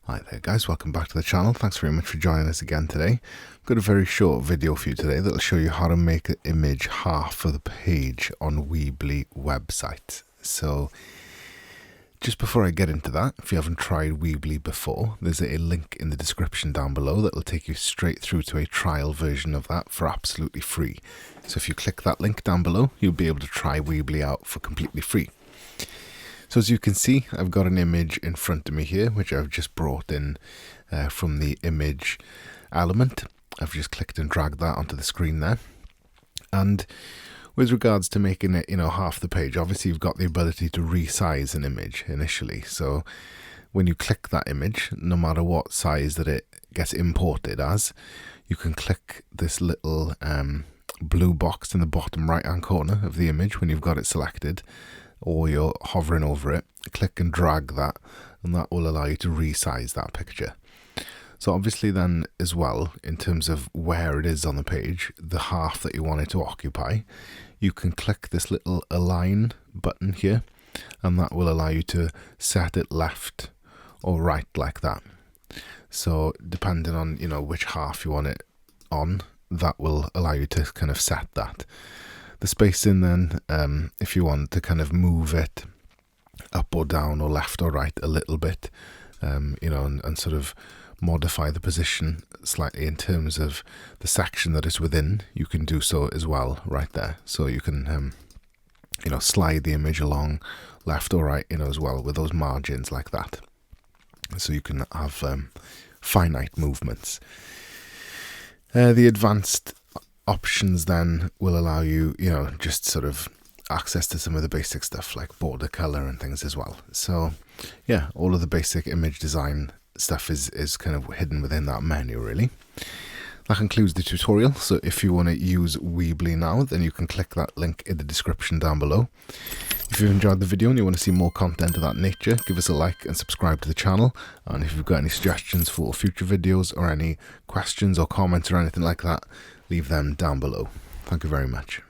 Hi there guys, welcome back to the channel. Thanks very much for joining us again today. I've got a very short video for you today that'll show you how to make an image half of the page on Weebly website. So just before I get into that, if you haven't tried Weebly before, there's a link in the description down below that will take you straight through to a trial version of that for absolutely free. So if you click that link down below, you'll be able to try Weebly out for completely free. So as you can see, I've got an image in front of me here, which I've just brought in from the image element. I've just clicked and dragged that onto the screen there. And with regards to making it, half the page, obviously you've got the ability to resize an image initially. So when you click that image, no matter what size that it gets imported as, you can click this little blue box in the bottom right hand corner of the image when you've got it selected, or you're hovering over it, click and drag that, and that will allow you to resize that picture. So obviously then as well, in terms of where it is on the page, the half that you want it to occupy, you can click this little align button here, and that will allow you to set it left or right like that. So depending on which half you want it on, that will allow you to kind of set that. The spacing then, if you want to kind of move it up or down or left or right a little bit, and sort of modify the position slightly in terms of the section that it's within, you can do so as well right there. So you can, slide the image along left or right, as well with those margins like that. So you can have finite movements. The advanced options then will allow you, just sort of access to some of the basic stuff like border color and things as well. So yeah, all of the basic image design stuff is kind of hidden within that menu really. That concludes the tutorial. So if you want to use Weebly now, then you can click that link in the description down below. If you've enjoyed the video and you want to see more content of that nature, give us a like and subscribe to the channel. And if you've got any suggestions for future videos or any questions or comments or anything like that, leave them down below. Thank you very much.